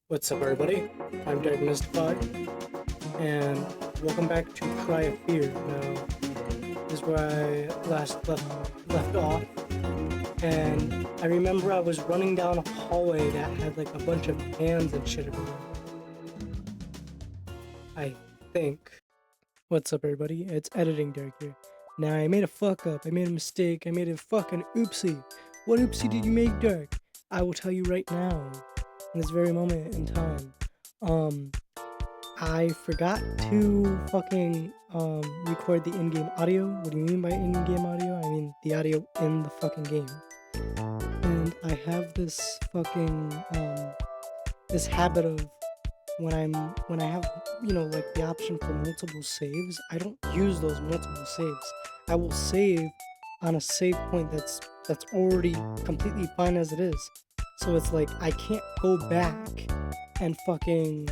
What's up, everybody? I'm Drkmistify, and welcome back to Cry of Fear. Now, this is where I last left off, and I remember I was running down a hallway that had like a bunch of hands and shit everywhere. I think. What's up, everybody? It's Editing Derek here. Now, I made a fuck up. I made a mistake. I made a fucking oopsie. What oopsie did you make, Derek? I will tell you right now. In this very moment in time, I forgot to fucking record the in-game audio. What do you mean by in-game audio? I mean the audio in the fucking game. And I have this fucking this habit of when I have, you know, like the option for multiple saves, I don't use those multiple saves. I will save on a save point that's already completely fine as it is. So it's like I can't go back and fucking,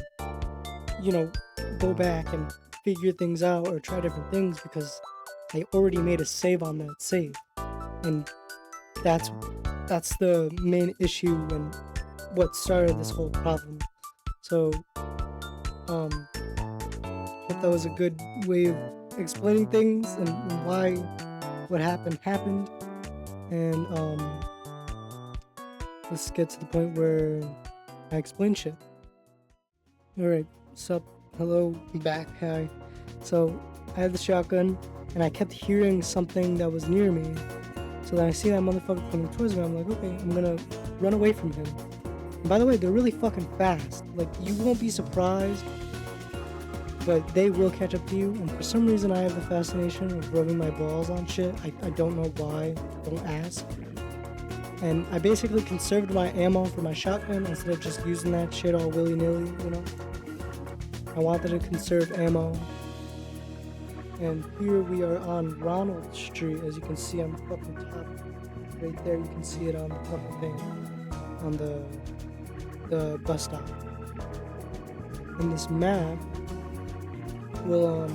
you know, go back and figure things out or try different things because I already made a save on that save. And that's the main issue and what started this whole problem. So hope that was a good way of explaining things and why what happened. And let's get to the point where I explain shit. Alright, sup, hello, back, hi. So, I had the shotgun, and I kept hearing something that was near me. So then I see that motherfucker coming towards me, I'm like, okay, I'm gonna run away from him. And by the way, they're really fucking fast. Like, you won't be surprised, but they will catch up to you. And for some reason, I have the fascination of rubbing my balls on shit. I don't know why, don't ask. And I basically conserved my ammo for my shotgun instead of just using that shit all willy-nilly, you know? I wanted to conserve ammo. And here we are on Ronald Street, as you can see on the fucking top. Right there, you can see it on the fucking thing. On the bus stop. And this map will,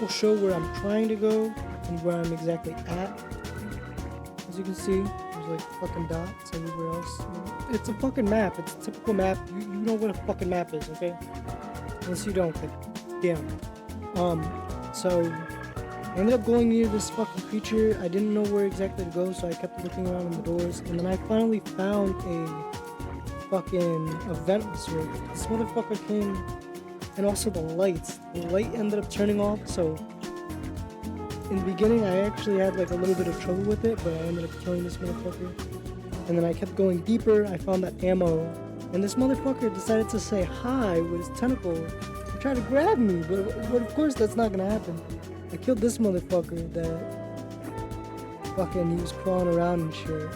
show where I'm trying to go and where I'm exactly at. As you can see, there's like fucking dots everywhere else. It's a fucking map. It's a typical map. You know what a fucking map is, okay? Unless you don't, but damn. So I ended up going near this fucking creature. I didn't know where exactly to go, so I kept looking around in the doors, and then I finally found a fucking vent switch. This motherfucker came, and also the lights. The light ended up turning off, so in the beginning, I actually had like a little bit of trouble with it, but I ended up killing this motherfucker. And then I kept going deeper, I found that ammo, and this motherfucker decided to say hi with his tentacle and try to grab me, but of course that's not gonna happen. I killed this motherfucker that fucking, he was crawling around and shit.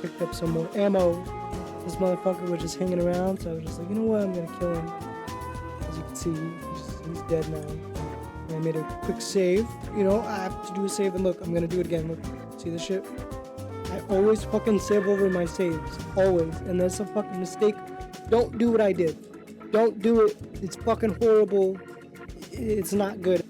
Picked up some more ammo. This motherfucker was just hanging around, so I was just like, you know what, I'm gonna kill him. As you can see, he's dead now. I made a quick save, you know, I have to do a save, and look, I'm gonna do it again, look, see this shit? I always fucking save over my saves, always, and that's a fucking mistake. Don't do what I did. Don't do it, it's fucking horrible, it's not good.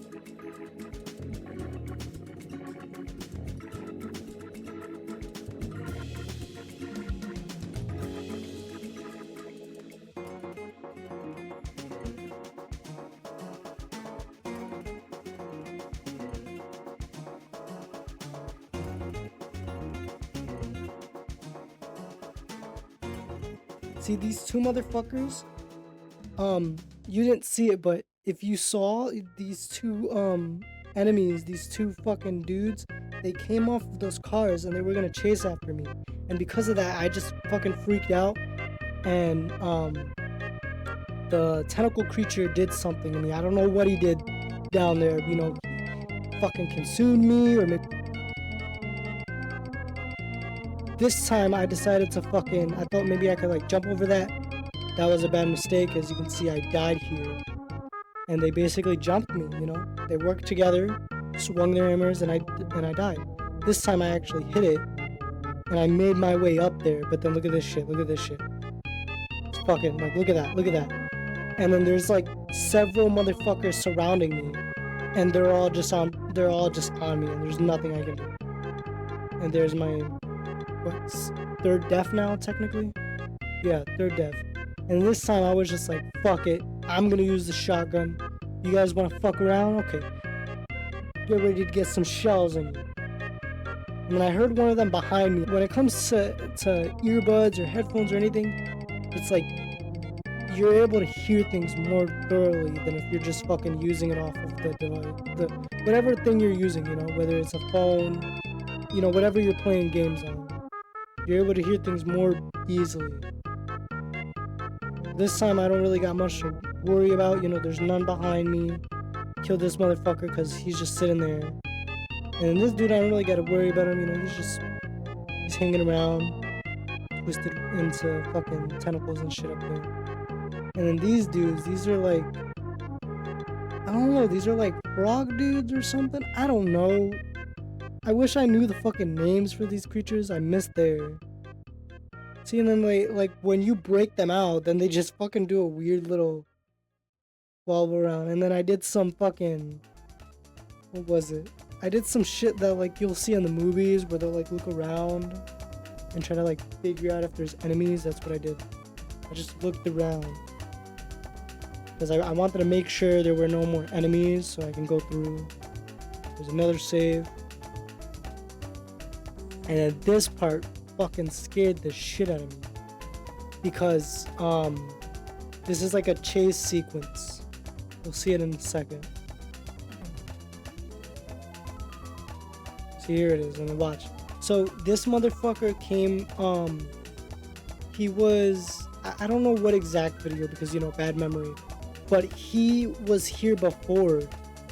See these two motherfuckers? You didn't see it, but if you saw these two enemies, these two fucking dudes, they came off of those cars and they were gonna chase after me. And because of that, I just fucking freaked out. And the tentacle creature did something to me. I don't know what he did down there, you know, fucking consumed me or maybe. This time I decided to fucking, I thought maybe I could like jump over that. That was a bad mistake. As you can see, I died here. And they basically jumped me, you know. They worked together, swung their hammers, and I died. This time I actually hit it, and I made my way up there, but then look at this shit, It's fucking, like, look at that. And then there's like several motherfuckers surrounding me, and they're all just on me, and there's nothing I can do. And there's my, third death now, technically? Yeah, third death. And this time I was just like, fuck it. I'm gonna use the shotgun. You guys wanna fuck around? Okay. Get ready to get some shells in you. And then I heard one of them behind me. When it comes to earbuds or headphones or anything, it's like you're able to hear things more thoroughly than if you're just fucking using it off of the device, whatever thing you're using, you know, whether it's a phone, you know, whatever you're playing games on. You're able to hear things more easily. This time I don't really got much to worry about, you know, there's none behind me. Kill this motherfucker because he's just sitting there. And this dude, I don't really got to worry about him, you know, he's hanging around, twisted into fucking tentacles and shit up there. And then these dudes, these are like, I don't know, these are like frog dudes or something? I don't know. I wish I knew the fucking names for these creatures. I missed there. See, and then like when you break them out, then they just fucking do a weird little wobble around. And then I did some fucking, what was it? I did some shit that like you'll see in the movies where they'll like look around and try to like figure out if there's enemies. That's what I did. I just looked around because I wanted to make sure there were no more enemies so I can go through. There's another save. And then this part fucking scared the shit out of me because this is like a chase sequence. You'll see it in a second. See, here it is, and then watch. So this motherfucker came, he was, I don't know what exact video because, you know, bad memory, but he was here before,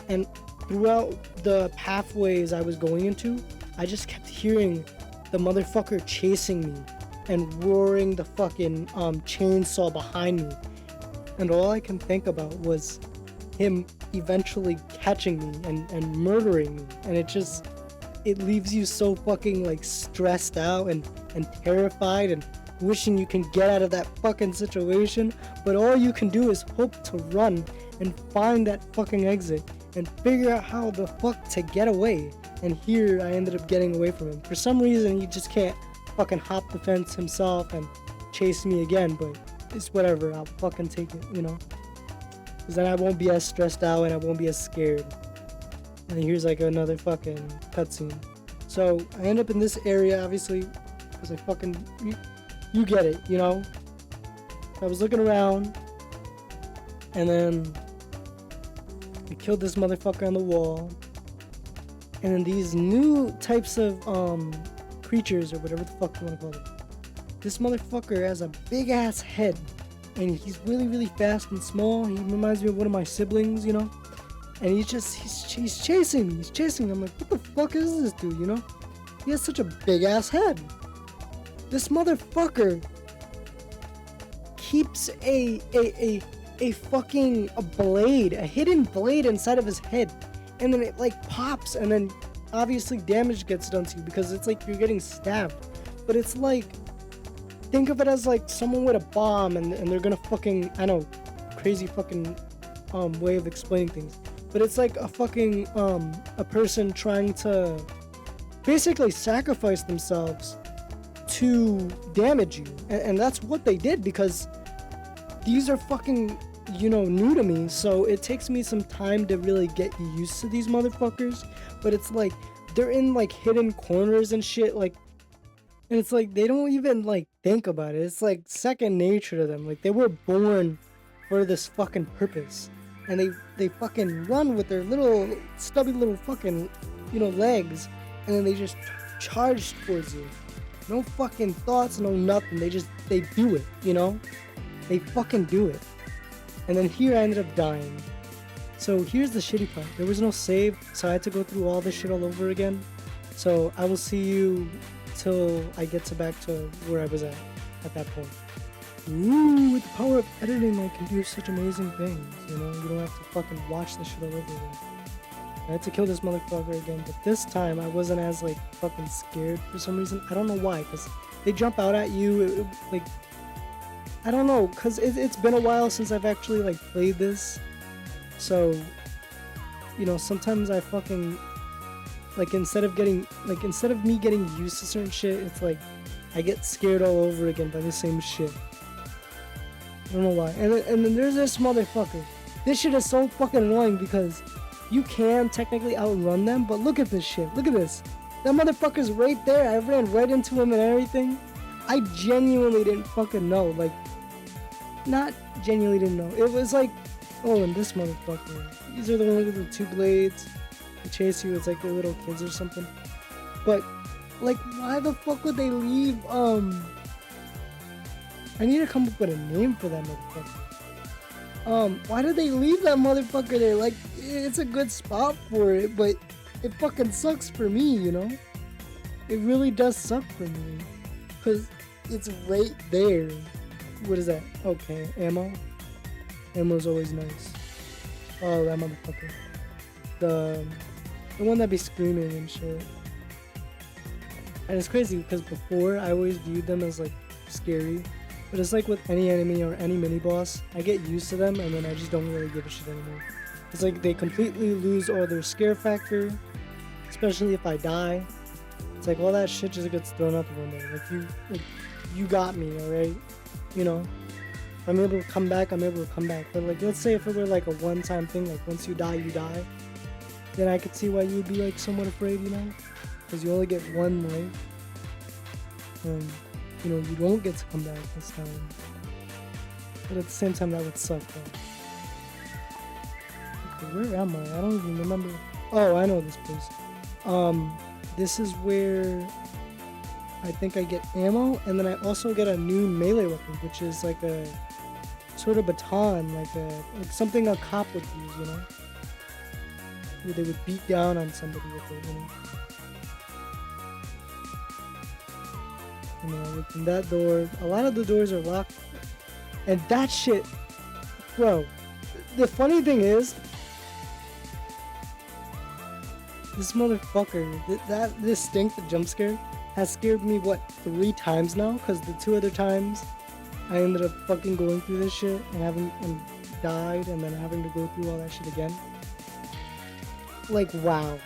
and throughout the pathways I was going into, I just kept hearing the motherfucker chasing me and roaring the fucking chainsaw behind me, and all I can think about was him eventually catching me and murdering me, and it leaves you so fucking like stressed out and terrified and wishing you can get out of that fucking situation, but all you can do is hope to run and find that fucking exit and figure out how the fuck to get away. And here I ended up getting away from him. For some reason he just can't fucking hop the fence himself and chase me again, but it's whatever, I'll fucking take it, you know, because then I won't be as stressed out and I won't be as scared. And here's like another fucking cutscene. So I end up in this area, obviously, because I fucking, you get it, you know? I was looking around, and then I killed this motherfucker on the wall. And then these new types of creatures, or whatever the fuck you want to call them. This motherfucker has a big ass head, and he's really, really fast and small. He reminds me of one of my siblings, you know? And he's chasing me. He's chasing me. I'm like, what the fuck is this dude, you know? He has such a big ass head. This motherfucker keeps a fucking blade, a hidden blade inside of his head. And then it like pops, and then obviously damage gets done to you because it's like you're getting stabbed. But it's like, think of it as like someone with a bomb and they're gonna fucking, I know, crazy fucking way of explaining things. But it's like a fucking, a person trying to basically sacrifice themselves to damage you. And that's what they did, because these are fucking, you know, new to me. So it takes me some time to really get used to these motherfuckers. But it's like, they're in like hidden corners and shit, like, and it's like, they don't even like think about it. It's like second nature to them. Like, they were born for this fucking purpose. And they fucking run with their little stubby little fucking, you know, legs, and then they just charge towards you. No fucking thoughts, no nothing. They do it, you know? They fucking do it. And then here I ended up dying. So here's the shitty part. There was no save, so I had to go through all this shit all over again. So I will see you till I get back to where I was at that point. Ooh, with the power of editing, I can do such amazing things, you know? You don't have to fucking watch this shit all over again. I had to kill this motherfucker again, but this time I wasn't as, like, fucking scared for some reason. I don't know why, because they jump out at you, like, I don't know, because it's been a while since I've actually, like, played this. So, you know, sometimes I fucking, like, instead of me getting used to certain shit, it's like, I get scared all over again by the same shit. I don't know why. And then there's this motherfucker. This shit is so fucking annoying because you can technically outrun them, but look at this shit. Look at this. That motherfucker's right there. I ran right into him and everything. I genuinely didn't fucking know. Like, not genuinely didn't know. It was like, oh, and this motherfucker. These are the ones with the two blades. They chase you. It's like they're little kids or something. But, like, why the fuck would they leave, I need to come up with a name for that motherfucker. Why did they leave that motherfucker there? Like, it's a good spot for it, but it fucking sucks for me, you know? It really does suck for me. Because it's right there. What is that? Okay, ammo. Ammo's always nice. Oh, that motherfucker. The one that be screaming and shit. And it's crazy because before I always viewed them as like scary. But it's like with any enemy or any mini boss, I get used to them and then I just don't really give a shit anymore. It's like they completely lose all their scare factor, especially if I die. It's like all that shit just gets thrown out the window. Like you got me, alright? You know? If I'm able to come back, I'm able to come back. But like, let's say if it were like a one-time thing, like once you die, then I could see why you'd be like somewhat afraid, you know? Because you only get one life. And, you know, you don't get to come back this time. But at the same time, that would suck, though. Okay, where am I? I don't even remember. Oh, I know this place. This is where I think I get ammo, and then I also get a new melee weapon, which is like a sort of baton, like something a cop would use, you know? Where they would beat down on somebody with it, you know? And then I open that door. A lot of the doors are locked. And that shit, bro, the funny thing is, this motherfucker, that distinct jump scare has scared me, what, 3 times now? Because the 2 other times I ended up fucking going through this shit and died and then having to go through all that shit again. Like, wow.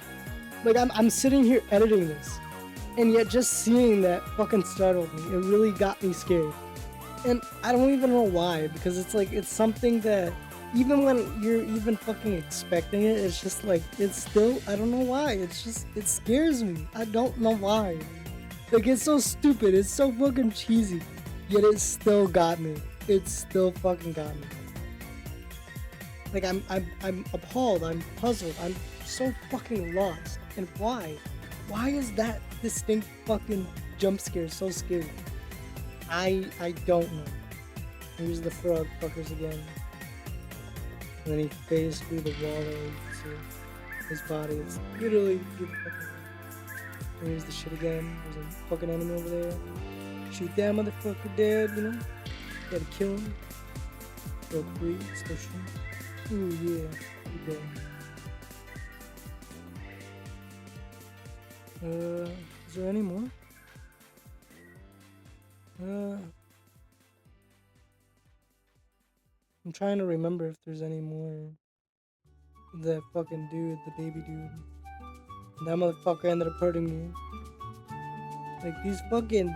Like, I'm sitting here editing this, and yet just seeing that fucking startled me. It really got me scared. And I don't even know why, because it's like, it's something that even when you're even fucking expecting it, it's just like, it's still, I don't know why. It's just, it scares me. I don't know why. Like, it's so stupid. It's so fucking cheesy. Yet it still got me. It still fucking got me. Like, I'm appalled. I'm puzzled. I'm so fucking lost. And why? Why is that distinct fucking jump scare so scary? I don't know. Here's the frog fuckers again. And then he phased through the wall there. You can see his body. It's literally fucking. Here's the shit again. There's a fucking enemy over there. Shoot that motherfucker dead, you know? Gotta kill him. Go free. Let's go shoot. Ooh, yeah. Good go. Is there any more? I'm trying to remember if there's any more. That fucking dude, the baby dude. That motherfucker ended up hurting me. Like, these fucking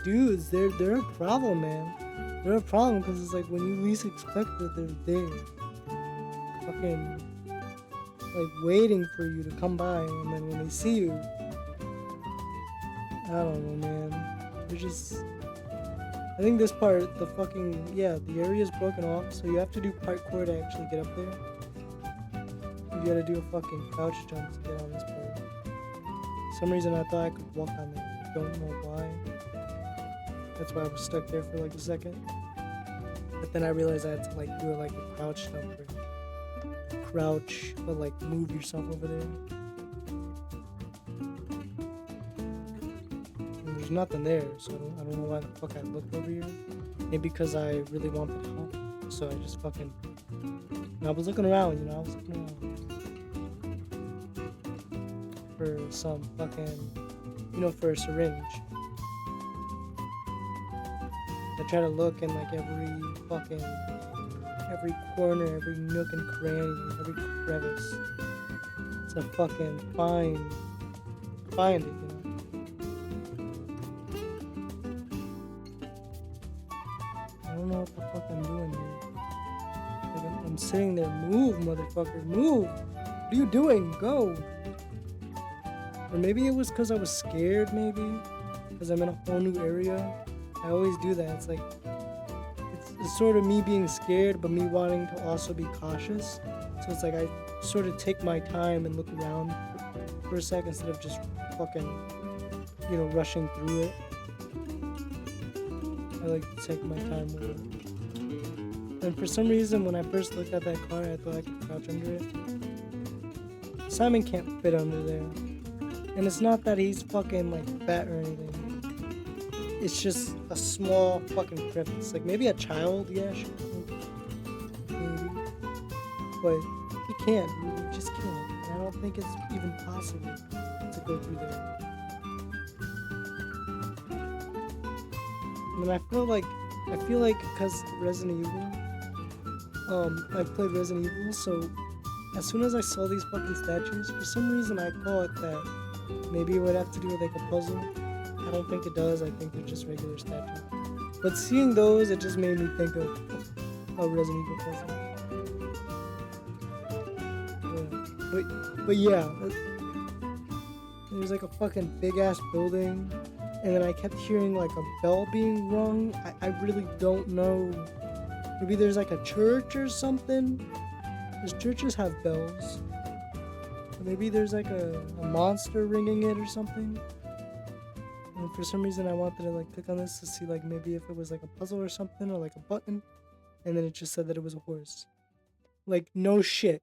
dudes, they're a problem, man. They're a problem because it's like when you least expect it, they're there. Fucking, like, waiting for you to come by, and then when they see you, I don't know, man. They're just, I think this part, the fucking, yeah, the area is broken off, so you have to do parkour to actually get up there. You gotta do a fucking crouch jump to get on this part. For some reason I thought I could walk on it. Don't know why. That's why I was stuck there for like a second. But then I realized I had to like do it like a crouch jump. Crouch, but like move yourself over there. And there's nothing there, so I don't know why the fuck I looked over here. Maybe because I really wanted help. So I just fucking... I was looking around, you know, for some fucking, you know, for a syringe. I try to look in like every corner, every nook and cranny, every crevice to fucking find it, you know. I don't know what the fuck I'm doing here. Like, I'm sitting there. Move, motherfucker, move! What are you doing? Go! Or maybe it was because I was scared, maybe? Because I'm in a whole new area. I always do that. It's like, it's sort of me being scared, but me wanting to also be cautious. So it's like I sort of take my time and look around for a sec instead of just fucking, rushing through it. I like to take my time with it. And for some reason, when I first looked at that car, I thought I could crouch under it. Simon can't fit under there. And it's not that he's fucking, like, fat or anything. It's just a small fucking crevice. Like, maybe a child, yeah, sure. Maybe. But he can't. He just can't. And I don't think it's even possible to go through there. And I feel like because Resident Evil, I've played Resident Evil, so as soon as I saw these fucking statues, for some reason I call it that. Maybe it would have to do with like a puzzle. I don't think it does. I think they're just regular statues. But seeing those, it just made me think of a Resident Evil puzzle. Yeah. But yeah, there's like a fucking big ass building, and then I kept hearing like a bell being rung. I really don't know. Maybe there's like a church or something. Because churches have bells. Maybe there's like a monster ringing it or something. And for some reason I wanted to like click on this to see like maybe if it was like a puzzle or something or like a button. And then it just said that it was a horse. Like no shit.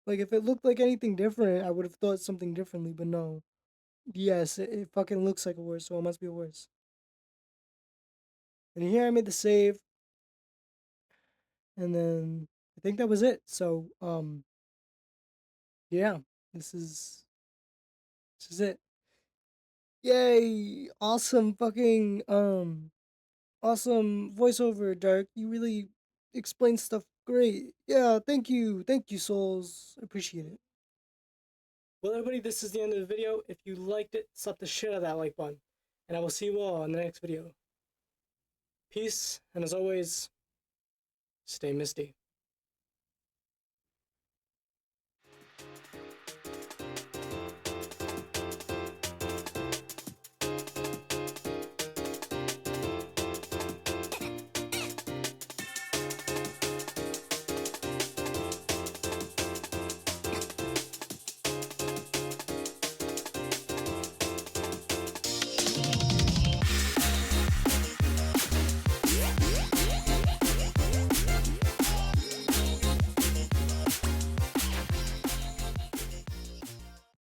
Like if it looked like anything different, I would have thought something differently, but no. Yes, it fucking looks like a horse, so it must be a horse. And here I made the save. And then I think that was it. So yeah, this is it. Yay! Awesome fucking awesome voiceover, Dark. You really explain stuff great. Yeah, thank you. Thank you, Souls. I appreciate it. Well, everybody, this is the end of the video. If you liked it, slap the shit out of that like button. And I will see you all in the next video. Peace, and as always, stay misty.